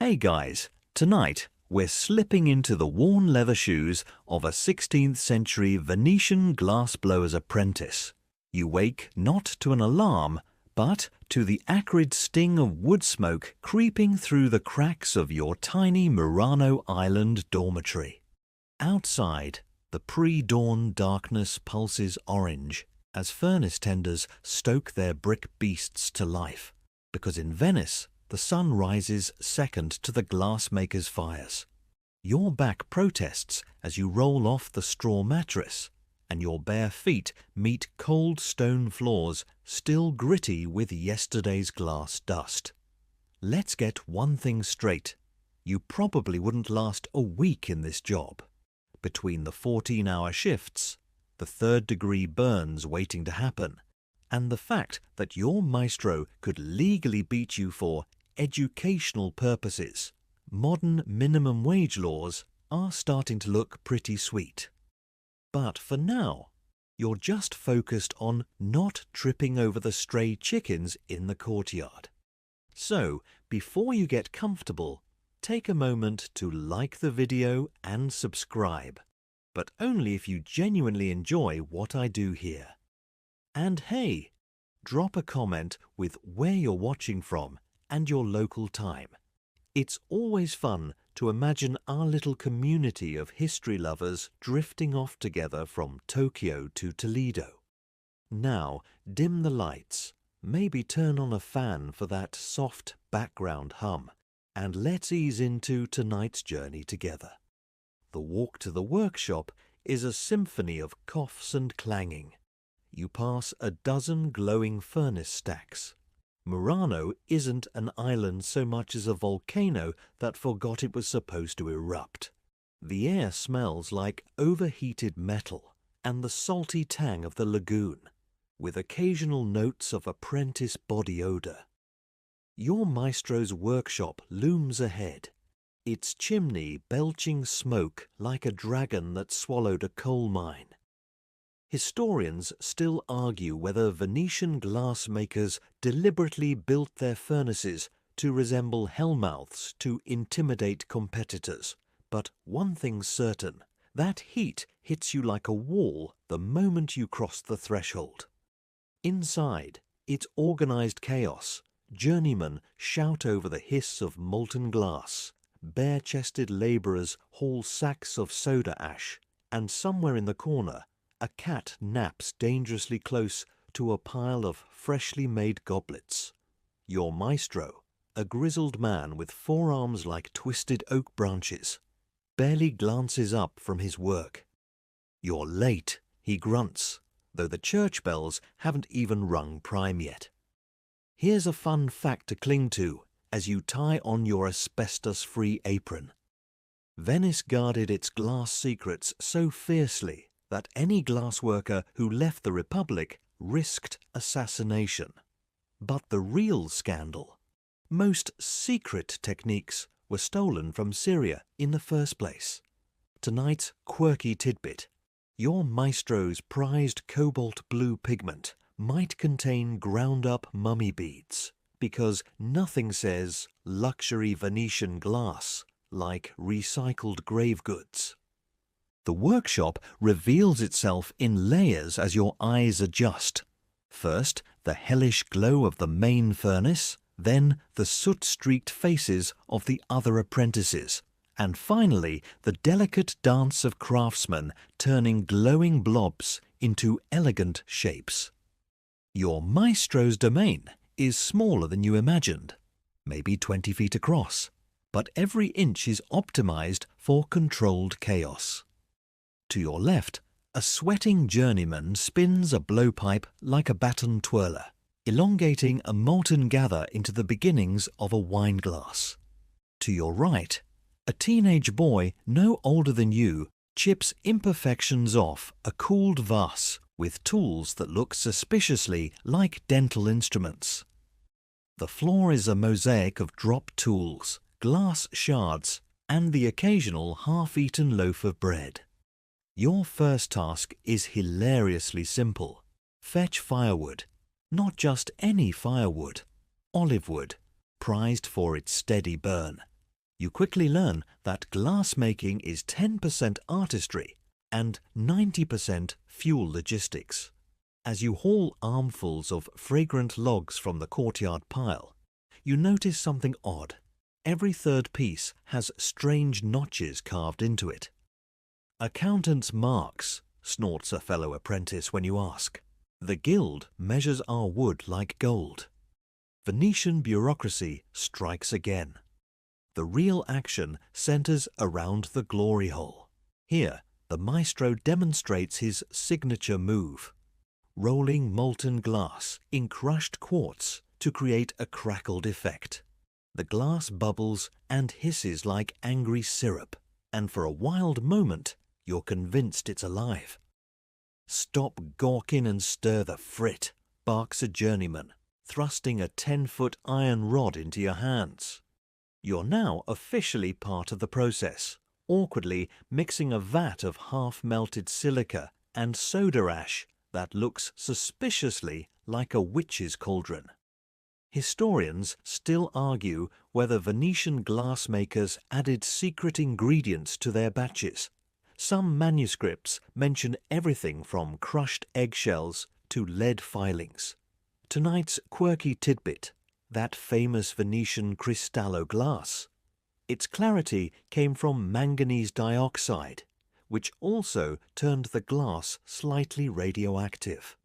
Hey guys, tonight we're slipping into the worn leather shoes of a 16th century Venetian glassblower's apprentice. You wake not to an alarm, but to the acrid sting of wood smoke creeping through the cracks of your tiny Murano island dormitory. Outside, the pre-dawn darkness pulses orange as furnace tenders stoke their brick beasts to life, because in Venice, the sun rises second to the glassmaker's fires. Your back protests as you roll off the straw mattress, and your bare feet meet cold stone floors still gritty with yesterday's glass dust. Let's get one thing straight. You probably wouldn't last a week in this job. Between the 14-hour shifts, the third-degree burns waiting to happen, and the fact that your maestro could legally beat you for educational purposes, modern minimum wage laws are starting to look pretty sweet. But for now, you're just focused on not tripping over the stray chickens in the courtyard. So, before you get comfortable, take a moment to like the video and subscribe, but only if you genuinely enjoy what I do here. And hey, drop a comment with where you're watching from and your local time. It's always fun to imagine our little community of history lovers drifting off together from Tokyo to Toledo. Now, dim the lights, maybe turn on a fan for that soft background hum, and let's ease into tonight's journey together. The walk to the workshop is a symphony of coughs and clanging. You pass a dozen glowing furnace stacks. Murano isn't an island so much as a volcano that forgot it was supposed to erupt. The air smells like overheated metal and the salty tang of the lagoon, with occasional notes of apprentice body odor. Your maestro's workshop looms ahead, its chimney belching smoke like a dragon that swallowed a coal mine. Historians still argue whether Venetian glassmakers deliberately built their furnaces to resemble hellmouths to intimidate competitors. But one thing's certain, that heat hits you like a wall the moment you cross the threshold. Inside, it's organized chaos. Journeymen shout over the hiss of molten glass. Bare-chested laborers haul sacks of soda ash, and somewhere in the corner, a cat naps dangerously close to a pile of freshly made goblets. Your maestro, a grizzled man with forearms like twisted oak branches, barely glances up from his work. "You're late," he grunts, though the church bells haven't even rung prime yet. Here's a fun fact to cling to as you tie on your asbestos-free apron. Venice guarded its glass secrets so fiercely that any glassworker who left the Republic risked assassination. But the real scandal, most secret techniques were stolen from Syria in the first place. Tonight's quirky tidbit: your maestro's prized cobalt blue pigment might contain ground-up mummy beads, because nothing says luxury Venetian glass like recycled grave goods. The workshop reveals itself in layers as your eyes adjust. First, the hellish glow of the main furnace, then the soot-streaked faces of the other apprentices, and finally the delicate dance of craftsmen turning glowing blobs into elegant shapes. Your maestro's domain is smaller than you imagined, maybe 20 feet across, but every inch is optimized for controlled chaos. To your left, a sweating journeyman spins a blowpipe like a baton twirler, elongating a molten gather into the beginnings of a wine glass. To your right, a teenage boy no older than you chips imperfections off a cooled vase with tools that look suspiciously like dental instruments. The floor is a mosaic of dropped tools, glass shards, and the occasional half-eaten loaf of bread. Your first task is hilariously simple. Fetch firewood. Not just any firewood. Olive wood, prized for its steady burn. You quickly learn that glass making is 10% artistry and 90% fuel logistics. As you haul armfuls of fragrant logs from the courtyard pile, you notice something odd. Every third piece has strange notches carved into it. "Accountant's marks," snorts a fellow apprentice when you ask. "The guild measures our wood like gold." Venetian bureaucracy strikes again. The real action centers around the glory hole. Here, the maestro demonstrates his signature move, rolling molten glass in crushed quartz to create a crackled effect. The glass bubbles and hisses like angry syrup, and for a wild moment, you're convinced it's alive. "Stop gawking and stir the frit," barks a journeyman, thrusting a 10-foot iron rod into your hands. You're now officially part of the process, awkwardly mixing a vat of half-melted silica and soda ash that looks suspiciously like a witch's cauldron. Historians still argue whether Venetian glassmakers added secret ingredients to their batches. Some manuscripts mention everything from crushed eggshells to lead filings. Tonight's quirky tidbit: that famous Venetian cristallo glass. Its clarity came from manganese dioxide, which also turned the glass slightly radioactive.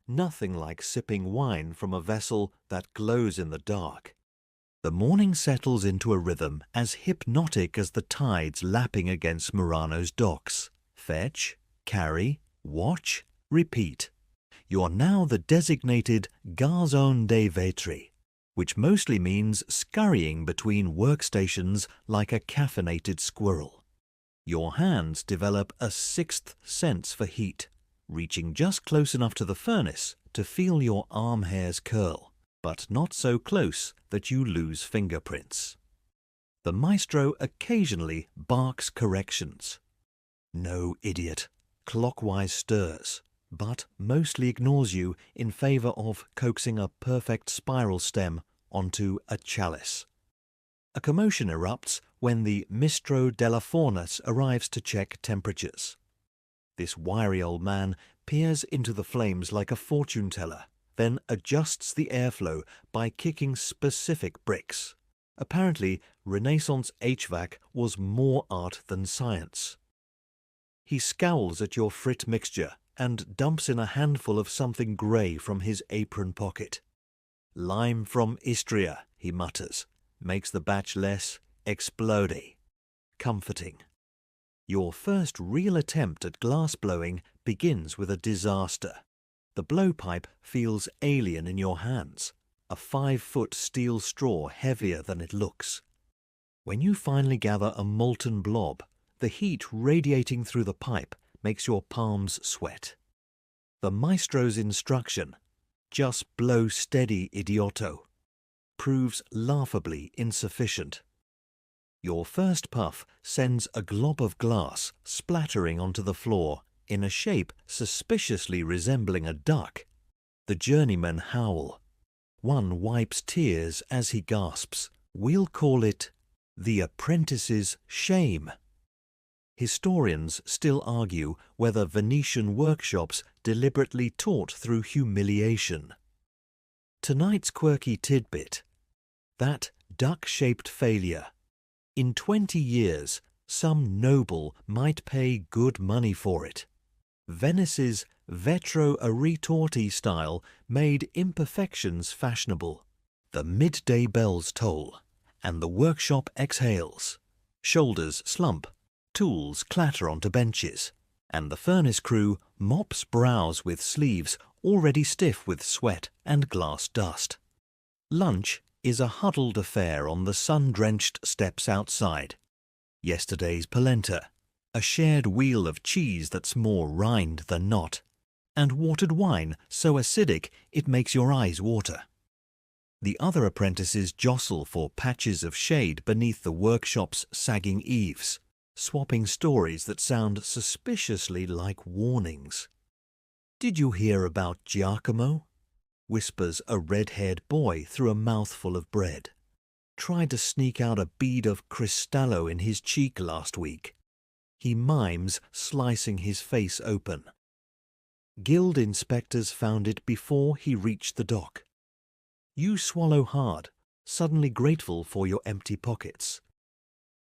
Nothing like sipping wine from a vessel that glows in the dark. The morning settles into a rhythm as hypnotic as the tides lapping against Murano's docks. Fetch, carry, watch, repeat. You're now the designated garzon dei vetri, which mostly means scurrying between workstations like a caffeinated squirrel. Your hands develop a sixth sense for heat, reaching just close enough to the furnace to feel your arm hairs curl, but not so close that you lose fingerprints. The maestro occasionally barks corrections. "No, idiot," clockwise stirs, but mostly ignores you in favor of coaxing a perfect spiral stem onto a chalice. A commotion erupts when the Mistro della Fornace arrives to check temperatures. This wiry old man peers into the flames like a fortune teller, then adjusts the airflow by kicking specific bricks. Apparently, Renaissance HVAC was more art than science. He scowls at your frit mixture and dumps in a handful of something grey from his apron pocket. "Lime from Istria," he mutters, makes the batch less explodey. Comforting. Your first real attempt at glass blowing begins with a disaster. The blowpipe feels alien in your hands, a 5-foot steel straw heavier than it looks. When you finally gather a molten blob, the heat radiating through the pipe makes your palms sweat. The maestro's instruction, "Just blow steady, idioto," proves laughably insufficient. Your first puff sends a glob of glass splattering onto the floor in a shape suspiciously resembling a duck. The journeymen howl. One wipes tears as he gasps. "We'll call it the apprentice's shame." Historians still argue whether Venetian workshops deliberately taught through humiliation. Tonight's quirky tidbit: that duck-shaped failure. In 20 years, some noble might pay good money for it. Venice's vetro a ritorti style made imperfections fashionable. The midday bells toll, and the workshop exhales. Shoulders slump, tools clatter onto benches, and the furnace crew mops brows with sleeves already stiff with sweat and glass dust. Lunch is a huddled affair on the sun-drenched steps outside. Yesterday's polenta, a shared wheel of cheese that's more rind than not, and watered wine so acidic it makes your eyes water. The other apprentices jostle for patches of shade beneath the workshop's sagging eaves, swapping stories that sound suspiciously like warnings. "Did you hear about Giacomo?" whispers a red-haired boy through a mouthful of bread. Tried to sneak out a bead of cristallo in his cheek last week. He mimes slicing his face open. Guild inspectors found it before he reached the dock. You swallow hard, suddenly grateful for your empty pockets.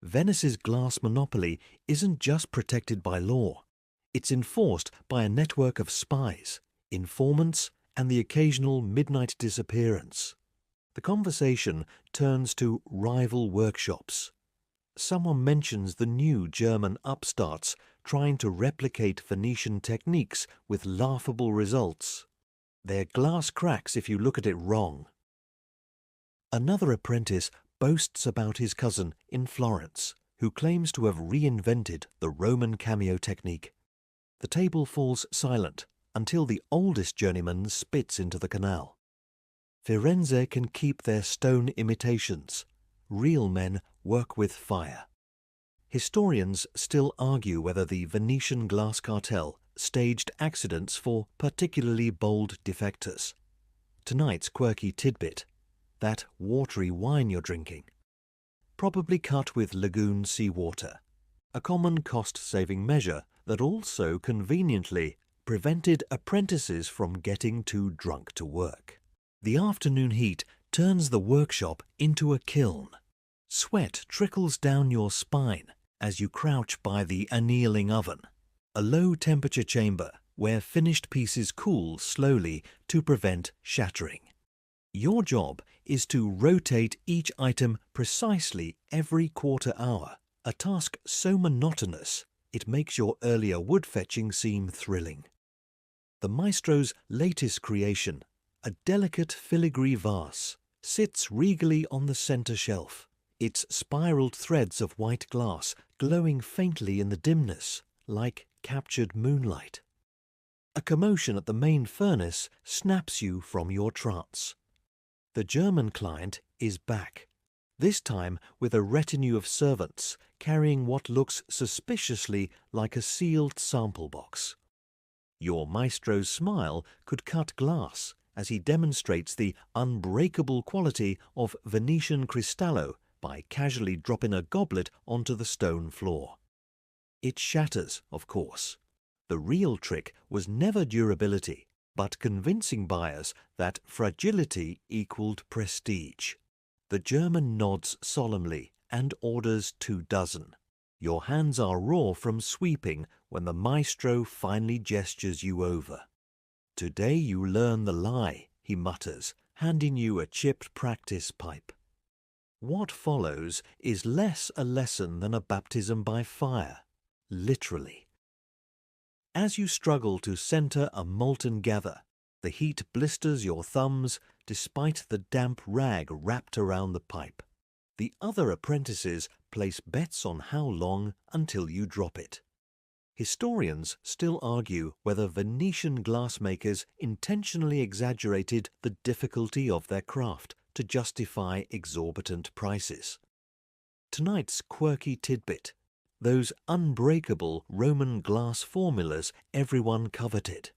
Venice's glass monopoly isn't just protected by law. It's enforced by a network of spies, informants, and the occasional midnight disappearance. The conversation turns to rival workshops. Someone mentions the new German upstarts trying to replicate Venetian techniques with laughable results. They're glass cracks if you look at it wrong. Another apprentice boasts about his cousin in Florence, who claims to have reinvented the Roman cameo technique. The table falls silent until the oldest journeyman spits into the canal. Firenze can keep their stone imitations. Real men work with fire. Historians still argue whether the Venetian glass cartel staged accidents for particularly bold defectors. Tonight's quirky tidbit: that watery wine you're drinking, probably cut with lagoon seawater, a common cost-saving measure that also conveniently prevented apprentices from getting too drunk to work. The afternoon heat turns the workshop into a kiln. Sweat trickles down your spine as you crouch by the annealing oven, a low-temperature chamber where finished pieces cool slowly to prevent shattering. Your job is to rotate each item precisely every quarter hour, a task so monotonous it makes your earlier wood fetching seem thrilling. The maestro's latest creation, a delicate filigree vase, sits regally on the center shelf, its spiraled threads of white glass glowing faintly in the dimness like captured moonlight. A commotion at the main furnace snaps you from your trance. The German client is back, this time with a retinue of servants carrying what looks suspiciously like a sealed sample box. Your maestro's smile could cut glass as he demonstrates the unbreakable quality of Venetian cristallo by casually dropping a goblet onto the stone floor. It shatters, of course. The real trick was never durability, but convincing buyers that fragility equaled prestige. The German nods solemnly and orders 24. Your hands are raw from sweeping when the maestro finally gestures you over. "Today you learn the lie," he mutters, handing you a chipped practice pipe. What follows is less a lesson than a baptism by fire, literally. As you struggle to center a molten gather, the heat blisters your thumbs despite the damp rag wrapped around the pipe. The other apprentices place bets on how long until you drop it. Historians still argue whether Venetian glassmakers intentionally exaggerated the difficulty of their craft to justify exorbitant prices. Tonight's quirky tidbit: those unbreakable Roman glass formulas everyone coveted.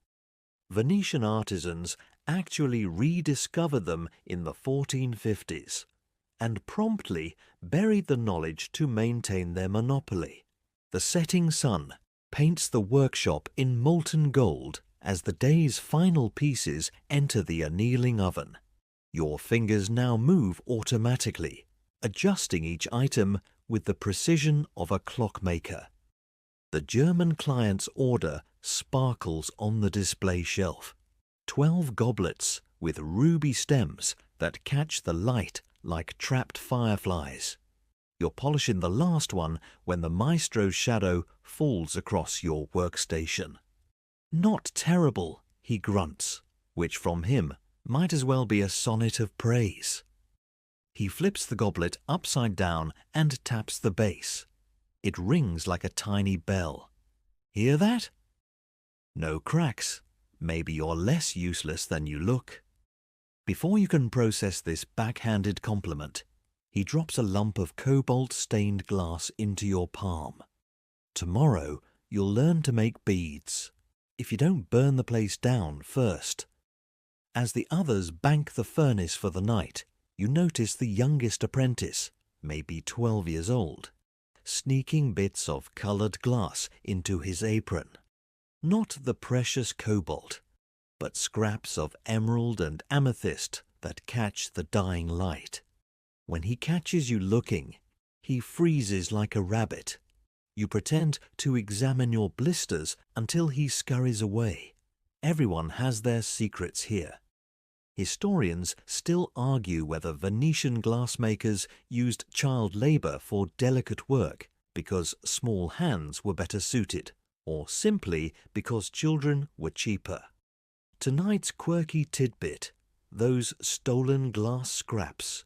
Venetian artisans actually rediscovered them in the 1450s and promptly buried the knowledge to maintain their monopoly. The setting sun paints the workshop in molten gold as the day's final pieces enter the annealing oven. Your fingers now move automatically, adjusting each item with the precision of a clockmaker. The German client's order sparkles on the display shelf. 12 goblets with ruby stems that catch the light like trapped fireflies. You're polishing the last one when the maestro's shadow falls across your workstation. "Not terrible," he grunts, which from him might as well be a sonnet of praise. He flips the goblet upside down and taps the base. It rings like a tiny bell. Hear that? No cracks. Maybe you're less useless than you look. Before you can process this backhanded compliment, he drops a lump of cobalt-stained glass into your palm. Tomorrow, you'll learn to make beads, if you don't burn the place down first. As the others bank the furnace for the night, You notice the youngest apprentice, maybe 12 years old, sneaking bits of coloured glass into his apron. Not the precious cobalt, but scraps of emerald and amethyst that catch the dying light. When he catches you looking, he freezes like a rabbit. You pretend to examine your blisters until he scurries away. Everyone has their secrets here. Historians still argue whether Venetian glassmakers used child labour for delicate work because small hands were better suited, or simply because children were cheaper. Tonight's quirky tidbit, those stolen glass scraps.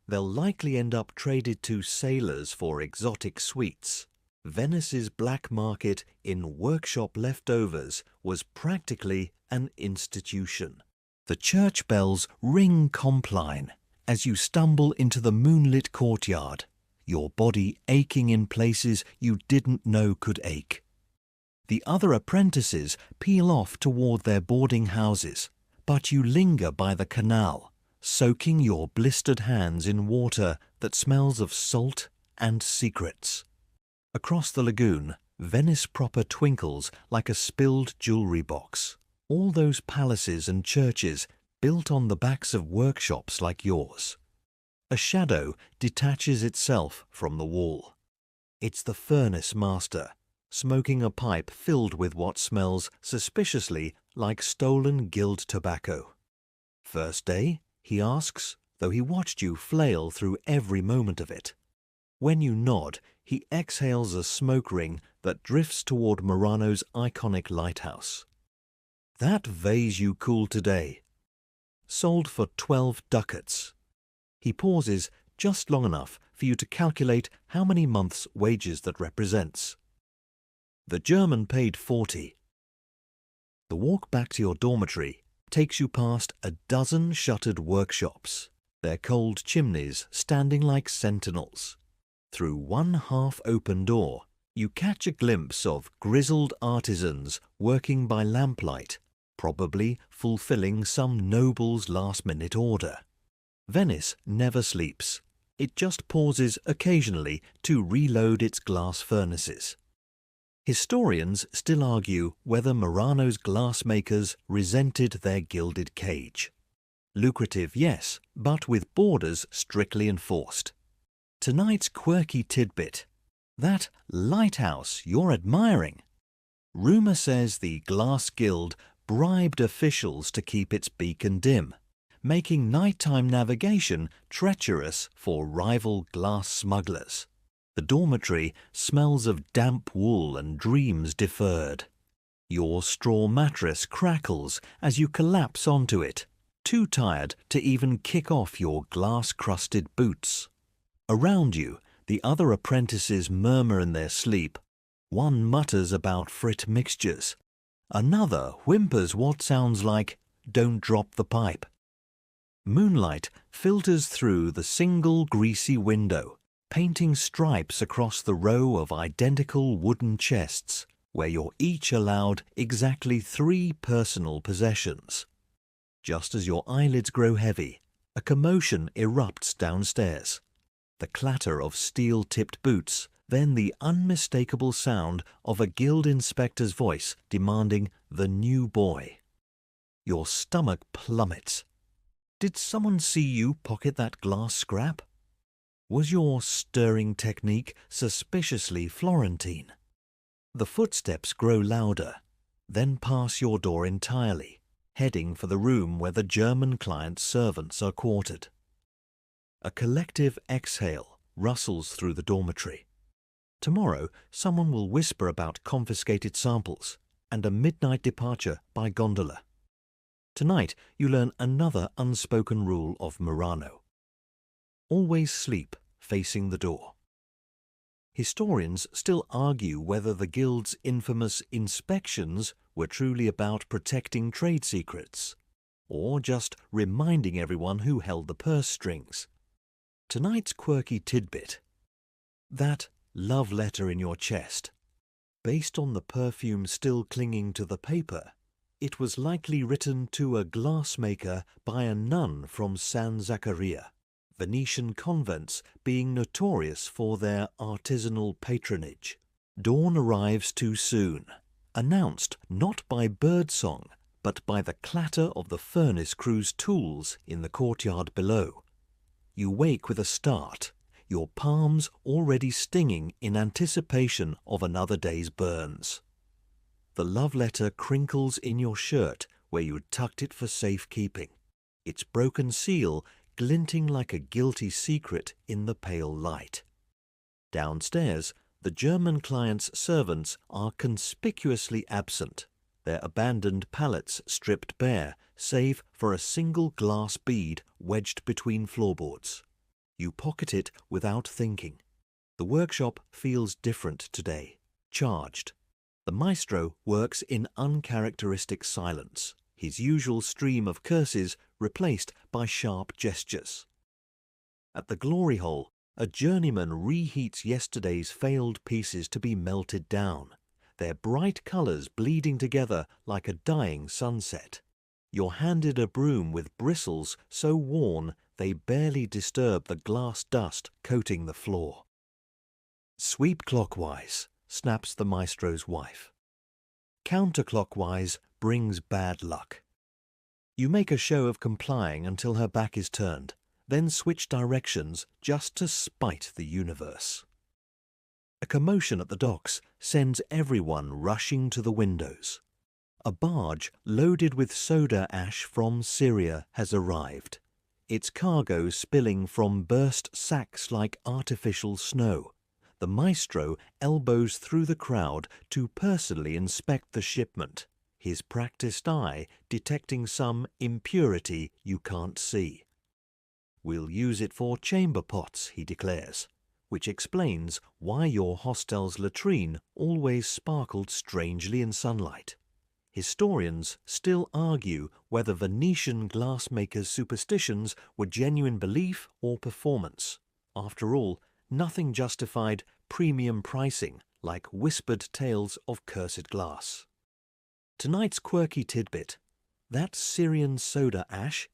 They'll likely end up traded to sailors for exotic sweets. Venice's black market in workshop leftovers was practically an institution. The church bells ring compline as you stumble into the moonlit courtyard, your body aching in places you didn't know could ache. The other apprentices peel off toward their boarding houses, but you linger by the canal, soaking your blistered hands in water that smells of salt and secrets. Across the lagoon, Venice proper twinkles like a spilled jewellery box. All those palaces and churches built on the backs of workshops like yours. A shadow detaches itself from the wall. It's the furnace master, smoking a pipe filled with what smells suspiciously like stolen guild tobacco. "First day?" he asks, though he watched you flail through every moment of it. When you nod, he exhales a smoke ring that drifts toward Murano's iconic lighthouse. "That vase you cooled today. Sold for 12 ducats. He pauses just long enough for you to calculate how many months' wages that represents. The German paid 40. The walk back to your dormitory takes you past a dozen shuttered workshops, their cold chimneys standing like sentinels. Through one half-open door, you catch a glimpse of grizzled artisans working by lamplight, probably fulfilling some noble's last-minute order. Venice never sleeps. It just pauses occasionally to reload its glass furnaces. Historians still argue whether Murano's glassmakers resented their gilded cage. Lucrative, yes, but with borders strictly enforced. Tonight's quirky tidbit. That lighthouse you're admiring. Rumour says the Glass Guild bribed officials to keep its beacon dim, making nighttime navigation treacherous for rival glass smugglers. The dormitory smells of damp wool and dreams deferred. Your straw mattress crackles as you collapse onto it, too tired to even kick off your glass-crusted boots. Around you, the other apprentices murmur in their sleep. One mutters about frit mixtures. Another whimpers what sounds like, "Don't drop the pipe." Moonlight filters through the single greasy window, painting stripes across the row of identical wooden chests, where you're each allowed exactly 3 personal possessions. Just as your eyelids grow heavy, a commotion erupts downstairs. The clatter of steel-tipped boots, then the unmistakable sound of a guild inspector's voice demanding the new boy. Your stomach plummets. Did someone see you pocket that glass scrap? Was your stirring technique suspiciously Florentine? The footsteps grow louder, then pass your door entirely, heading for the room where the German client's servants are quartered. A collective exhale rustles through the dormitory. Tomorrow, someone will whisper about confiscated samples and a midnight departure by gondola. Tonight, you learn another unspoken rule of Murano. Always sleep facing the door. Historians still argue whether the Guild's infamous inspections were truly about protecting trade secrets, or just reminding everyone who held the purse strings. Tonight's quirky tidbit. That love letter in your chest. Based on the perfume still clinging to the paper, it was likely written to a glassmaker by a nun from San Zaccaria. Venetian convents being notorious for their artisanal patronage. Dawn arrives too soon, announced not by birdsong, but by the clatter of the furnace crew's tools in the courtyard below. You wake with a start, your palms already stinging in anticipation of another day's burns. The love letter crinkles in your shirt where you had tucked it for safekeeping, its broken seal glinting like a guilty secret in the pale light. Downstairs, the German client's servants are conspicuously absent, their abandoned pallets stripped bare, save for a single glass bead wedged between floorboards. You pocket it without thinking. The workshop feels different today, charged. The maestro works in uncharacteristic silence, his usual stream of curses replaced by sharp gestures. At the glory hole, a journeyman reheats yesterday's failed pieces to be melted down, their bright colours bleeding together like a dying sunset. You're handed a broom with bristles so worn they barely disturb the glass dust coating the floor. Sweep clockwise, snaps the maestro's wife. Counterclockwise brings bad luck. You make a show of complying until her back is turned, then switch directions just to spite the universe. A commotion at the docks sends everyone rushing to the windows. A barge loaded with soda ash from Syria has arrived, its cargo spilling from burst sacks like artificial snow. The maestro elbows through the crowd to personally inspect the shipment, his practiced eye detecting some impurity you can't see. "We'll use it for chamber pots," he declares, which explains why your hostel's latrine always sparkled strangely in sunlight. Historians still argue whether Venetian glassmakers' superstitions were genuine belief or performance. After all, nothing justified premium pricing like whispered tales of cursed glass. Tonight's quirky tidbit, that Syrian soda ash,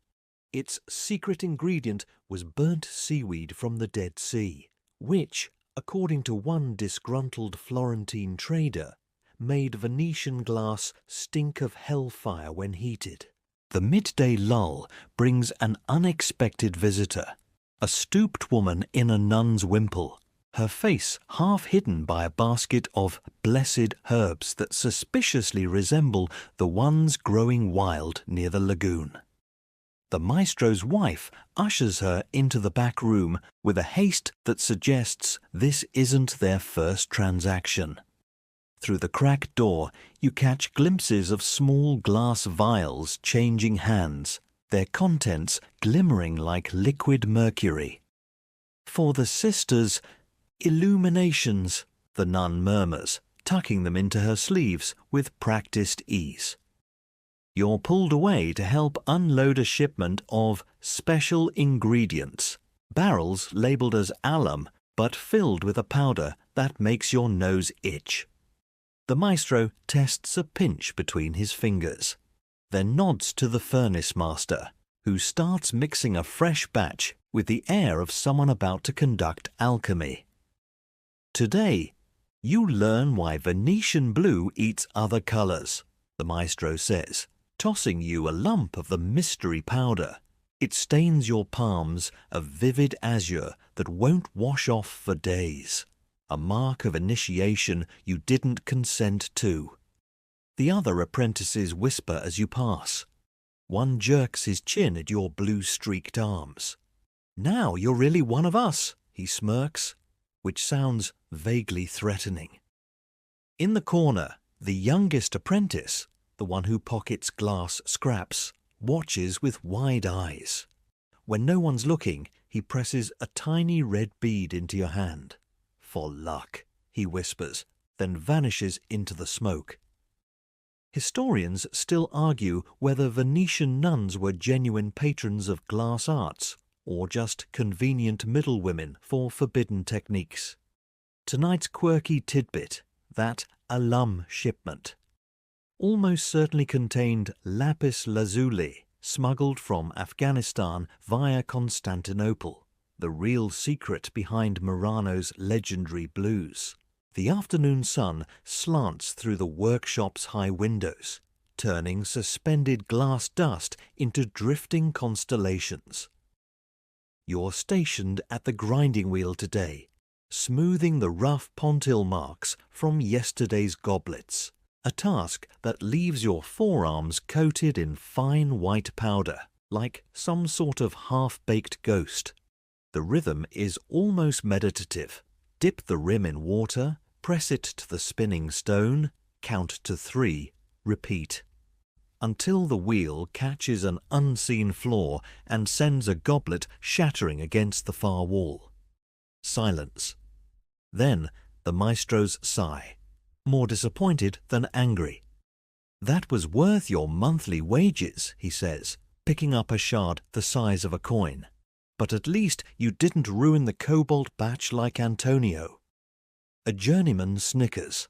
its secret ingredient was burnt seaweed from the Dead Sea, which, according to one disgruntled Florentine trader, made Venetian glass stink of hellfire when heated. The midday lull brings an unexpected visitor, a stooped woman in a nun's wimple, her face half hidden by a basket of blessed herbs that suspiciously resemble the ones growing wild near the lagoon. The maestro's wife ushers her into the back room with a haste that suggests this isn't their first transaction. Through the cracked door, you catch glimpses of small glass vials changing hands, their contents glimmering like liquid mercury. "For the sisters' illuminations," the nun murmurs, tucking them into her sleeves with practiced ease. You're pulled away to help unload a shipment of special ingredients, barrels labelled as alum but filled with a powder that makes your nose itch. The maestro tests a pinch between his fingers, then nods to the furnace master, who starts mixing a fresh batch with the air of someone about to conduct alchemy. "Today, you learn why Venetian blue eats other colours," the maestro says, tossing you a lump of the mystery powder. It stains your palms a vivid azure that won't wash off for days, a mark of initiation you didn't consent to. The other apprentices whisper as you pass. One jerks his chin at your blue-streaked arms. "Now you're really one of us," he smirks, which sounds vaguely threatening. In the corner, the youngest apprentice, the one who pockets glass scraps, watches with wide eyes. When no one's looking, he presses a tiny red bead into your hand. "For luck," he whispers, then vanishes into the smoke. Historians still argue whether Venetian nuns were genuine patrons of glass arts or just convenient middlewomen for forbidden techniques. Tonight's quirky tidbit, that alum shipment, almost certainly contained lapis lazuli, smuggled from Afghanistan via Constantinople. the real secret behind Murano's legendary blues. The afternoon sun slants through the workshop's high windows, turning suspended glass dust into drifting constellations. You're stationed at the grinding wheel today, smoothing the rough pontil marks from yesterday's goblets, a task that leaves your forearms coated in fine white powder, like some sort of half-baked ghost. The rhythm is almost meditative. Dip the rim in water, press it to the spinning stone, count to 3, repeat, until the wheel catches an unseen flaw and sends a goblet shattering against the far wall. Silence. Then the maestro's sigh, more disappointed than angry. "That was worth your monthly wages," he says, picking up a shard the size of a coin. "But at least you didn't ruin the cobalt batch like Antonio." A journeyman snickers.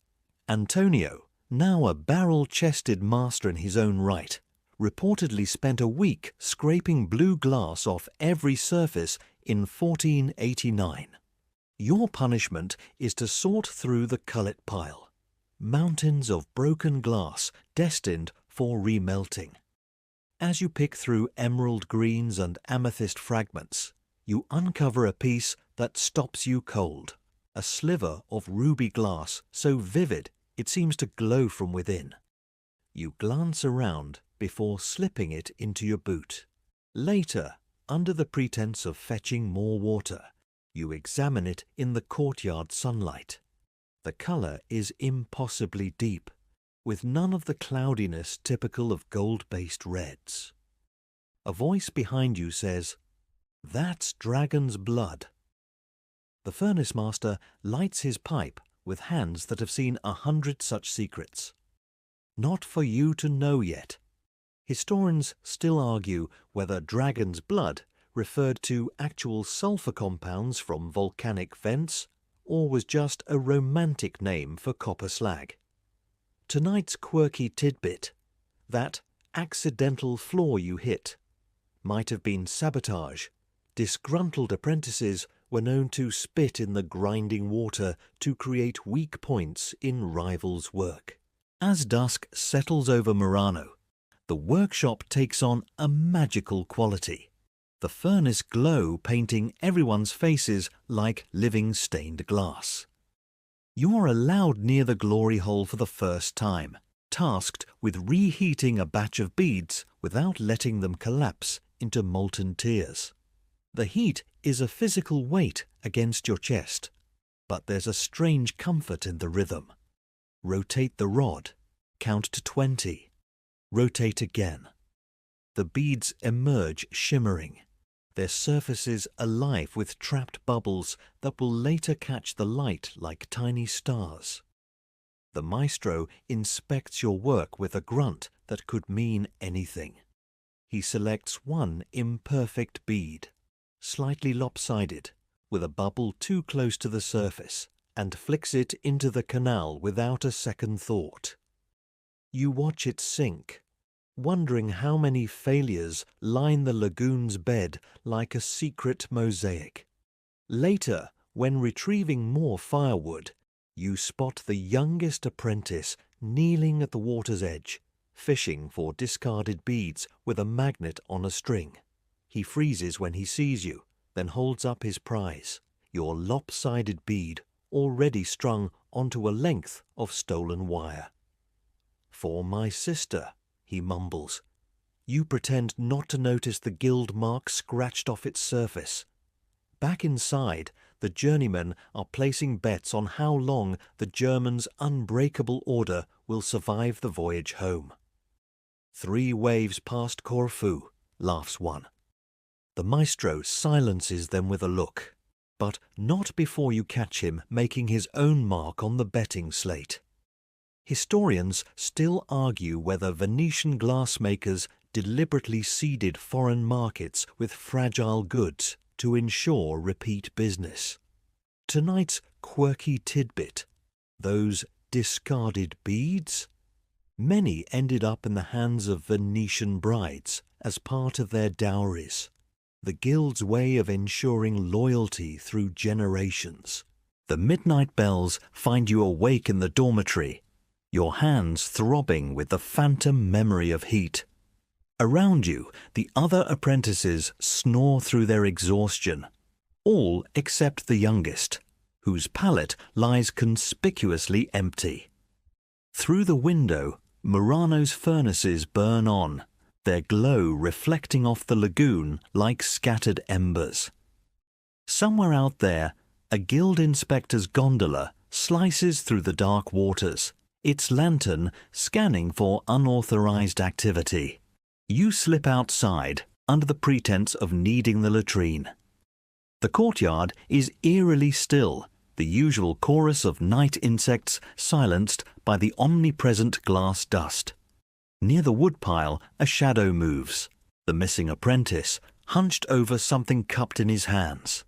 Antonio, now a barrel-chested master in his own right, reportedly spent a week scraping blue glass off every surface in 1489. Your punishment is to sort through the cullet pile, mountains of broken glass destined for remelting. As you pick through emerald greens and amethyst fragments, you uncover a piece that stops you cold, a sliver of ruby glass so vivid it seems to glow from within. You glance around before slipping it into your boot. Later, under the pretense of fetching more water, you examine it in the courtyard sunlight. The colour is impossibly deep, with none of the cloudiness typical of gold-based reds. A voice behind you says, "That's dragon's blood." The furnace master lights his pipe with hands that have seen 100 such secrets. Not for you to know yet. Historians still argue whether dragon's blood referred to actual sulfur compounds from volcanic vents or was just a romantic name for copper slag. Tonight's quirky tidbit, that accidental flaw you hit, might have been sabotage. Disgruntled apprentices were known to spit in the grinding water to create weak points in rivals' work. As dusk settles over Murano, the workshop takes on a magical quality. The furnace glow painting everyone's faces like living stained glass. You are allowed near the glory hole for the first time, tasked with reheating a batch of beads without letting them collapse into molten tears. The heat is a physical weight against your chest, but there's a strange comfort in the rhythm. Rotate the rod, count to 20, rotate again. The beads emerge shimmering, their surfaces alive with trapped bubbles that will later catch the light like tiny stars. The maestro inspects your work with a grunt that could mean anything. He selects one imperfect bead, slightly lopsided, with a bubble too close to the surface, and flicks it into the canal without a second thought. You watch it sink, wondering how many failures line the lagoon's bed like a secret mosaic. Later, when retrieving more firewood, you spot the youngest apprentice kneeling at the water's edge, fishing for discarded beads with a magnet on a string. He freezes when he sees you, then holds up his prize, your lopsided bead already strung onto a length of stolen wire. "For my sister," he mumbles. You pretend not to notice the gild mark scratched off its surface. Back inside, the journeymen are placing bets on how long the Germans' unbreakable order will survive the voyage home. 3 waves past Corfu, laughs one. The maestro silences them with a look, but not before you catch him making his own mark on the betting slate. Historians still argue whether Venetian glassmakers deliberately seeded foreign markets with fragile goods to ensure repeat business. Tonight's quirky tidbit, those discarded beads? Many ended up in the hands of Venetian brides as part of their dowries. the guild's way of ensuring loyalty through generations. The midnight bells find you awake in the dormitory, your hands throbbing with the phantom memory of heat. Around you, the other apprentices snore through their exhaustion, all except the youngest, whose pallet lies conspicuously empty. Through the window, Murano's furnaces burn on, their glow reflecting off the lagoon like scattered embers. Somewhere out there, a guild inspector's gondola slices through the dark waters, its lantern scanning for unauthorized activity. You slip outside under the pretense of needing the latrine. The courtyard is eerily still, the usual chorus of night insects silenced by the omnipresent glass dust. Near the woodpile, a shadow moves, the missing apprentice hunched over something cupped in his hands.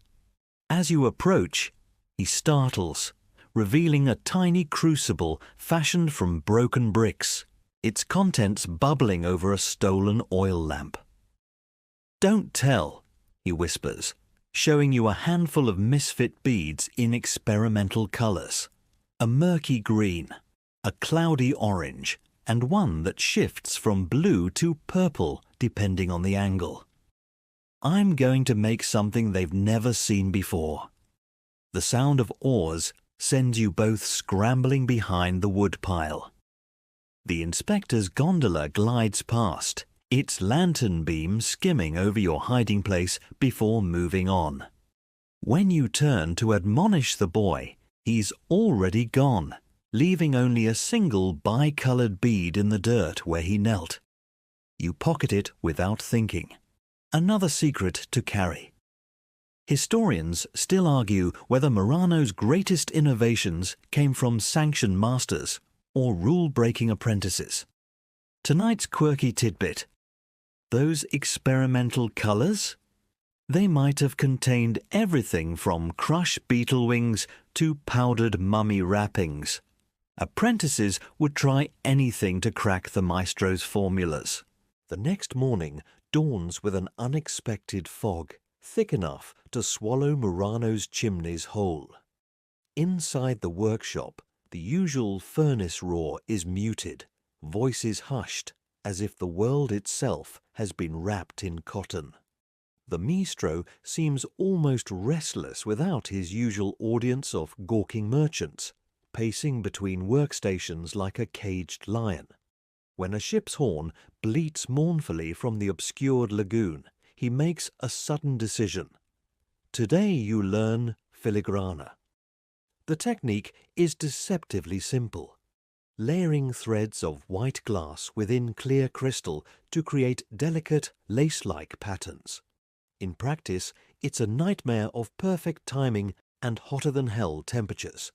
As you approach, he startles, revealing a tiny crucible fashioned from broken bricks, its contents bubbling over a stolen oil lamp. "Don't tell," he whispers, showing you a handful of misfit beads in experimental colors. A murky green, a cloudy orange, and one that shifts from blue to purple depending on the angle. "I'm going to make something they've never seen before." The sound of oars sends you both scrambling behind the woodpile. The inspector's gondola glides past, its lantern beam skimming over your hiding place before moving on. When you turn to admonish the boy, he's already gone, leaving only a single bicolored bead in the dirt where he knelt. You pocket it without thinking. Another secret to carry. Historians still argue whether Murano's greatest innovations came from sanctioned masters or rule-breaking apprentices. Tonight's quirky tidbit: those experimental colors? They might have contained everything from crushed beetle wings to powdered mummy wrappings. Apprentices would try anything to crack the maestro's formulas. The next morning dawns with an unexpected fog, thick enough to swallow Murano's chimneys whole. Inside the workshop, the usual furnace roar is muted, voices hushed, as if the world itself has been wrapped in cotton. The maestro seems almost restless without his usual audience of gawking merchants, pacing between workstations like a caged lion. When a ship's horn bleats mournfully from the obscured lagoon, he makes a sudden decision. Today you learn filigrana. The technique is deceptively simple, layering threads of white glass within clear crystal to create delicate, lace-like patterns. In practice, it's a nightmare of perfect timing and hotter-than-hell temperatures.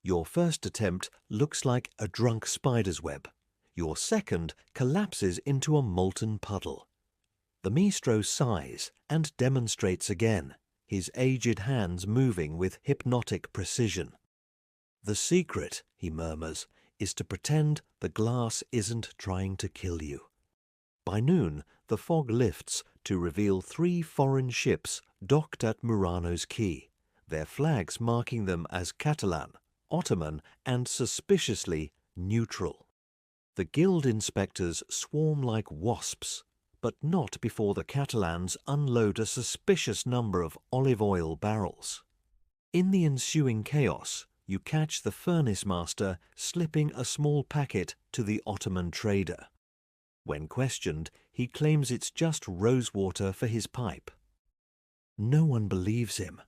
Your first attempt looks like a drunk spider's web. Your second collapses into a molten puddle. The maestro sighs and demonstrates again, his aged hands moving with hypnotic precision. "The secret," he murmurs, "is to pretend the glass isn't trying to kill you." By noon, the fog lifts to reveal 3 foreign ships docked at Murano's quay, their flags marking them as Catalan, Ottoman, and suspiciously neutral. The guild inspectors swarm like wasps, but not before the Catalans unload a suspicious number of olive oil barrels. In the ensuing chaos, you catch the furnace master slipping a small packet to the Ottoman trader. When questioned, he claims it's just rosewater for his pipe. No one believes him.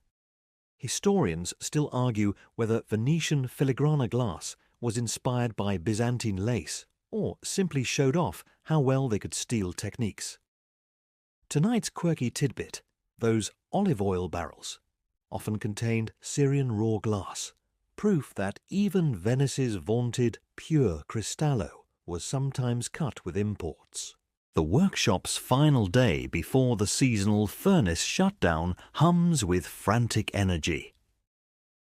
Historians still argue whether Venetian filigrana glass was inspired by Byzantine lace or simply showed off how well they could steal techniques. Tonight's quirky tidbit: those olive oil barrels often contained Syrian raw glass, proof that even Venice's vaunted pure cristallo was sometimes cut with imports. The workshop's final day before the seasonal furnace shutdown hums with frantic energy.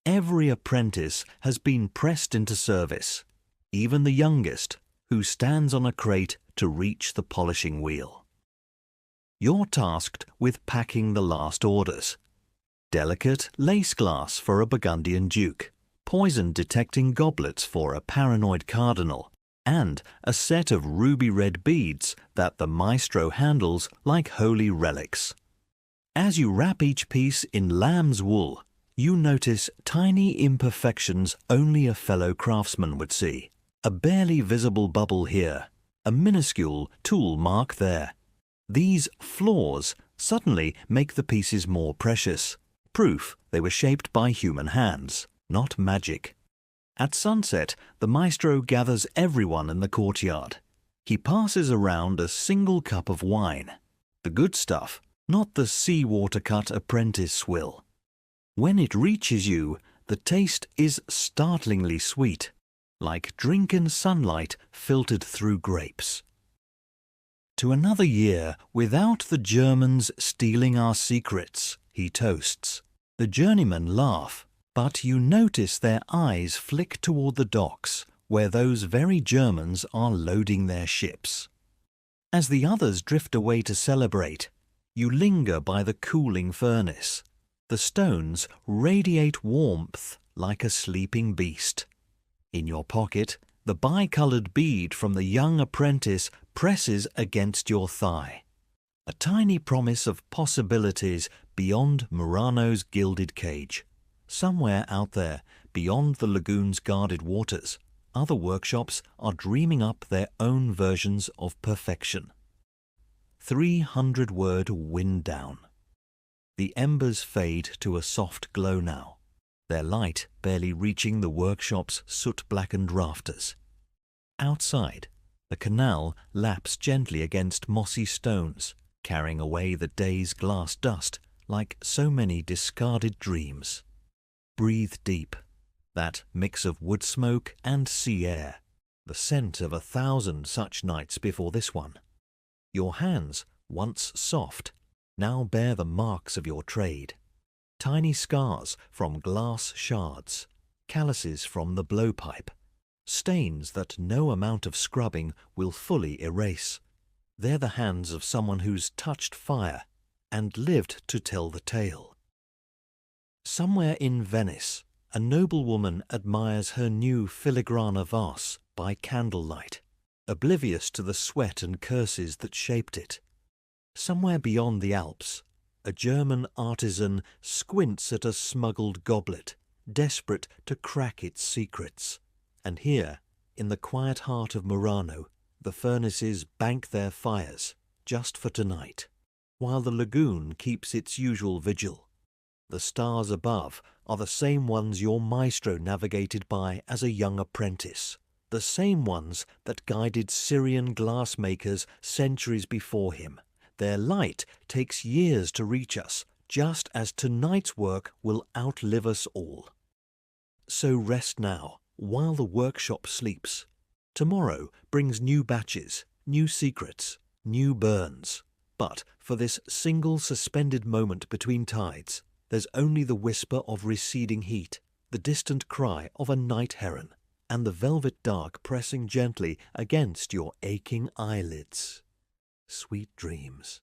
Every apprentice has been pressed into service, even the youngest, who stands on a crate to reach the polishing wheel. You're tasked with packing the last orders. Delicate lace glass for a Burgundian duke, poison-detecting goblets for a paranoid cardinal, and a set of ruby-red beads that the maestro handles like holy relics. As you wrap each piece in lamb's wool, you notice tiny imperfections only a fellow craftsman would see. A barely visible bubble here, a minuscule tool mark there. These flaws suddenly make the pieces more precious, proof they were shaped by human hands, not magic. At sunset, the maestro gathers everyone in the courtyard. He passes around a single cup of wine. The good stuff, not the seawater cut apprentice swill. When it reaches you, the taste is startlingly sweet, like drinking sunlight filtered through grapes. To another year without the Germans stealing our secrets, he toasts. The journeymen laugh, but you notice their eyes flick toward the docks, where those very Germans are loading their ships. As the others drift away to celebrate, you linger by the cooling furnace. The stones radiate warmth like a sleeping beast. In your pocket, the bicolored bead from the young apprentice presses against your thigh. A tiny promise of possibilities beyond Murano's gilded cage. Somewhere out there, beyond the lagoon's guarded waters, other workshops are dreaming up their own versions of perfection. 300-word wind down. The embers fade to a soft glow now, their light barely reaching the workshop's soot-blackened rafters. Outside, the canal laps gently against mossy stones, carrying away the day's glass dust like so many discarded dreams. Breathe deep, that mix of wood smoke and sea air, the scent of 1,000 such nights before this one. Your hands, once soft, now bear the marks of your trade. Tiny scars from glass shards, calluses from the blowpipe, stains that no amount of scrubbing will fully erase. They're the hands of someone who's touched fire and lived to tell the tale. Somewhere in Venice, a noblewoman admires her new filigrana vase by candlelight, oblivious to the sweat and curses that shaped it. Somewhere beyond the Alps, a German artisan squints at a smuggled goblet, desperate to crack its secrets. And here, in the quiet heart of Murano, the furnaces bank their fires, just for tonight, while the lagoon keeps its usual vigil. The stars above are the same ones your maestro navigated by as a young apprentice, the same ones that guided Syrian glassmakers centuries before him. Their light takes years to reach us, just as tonight's work will outlive us all. So rest now, while the workshop sleeps. Tomorrow brings new batches, new secrets, new burns. But for this single suspended moment between tides, there's only the whisper of receding heat, the distant cry of a night heron, and the velvet dark pressing gently against your aching eyelids. Sweet dreams.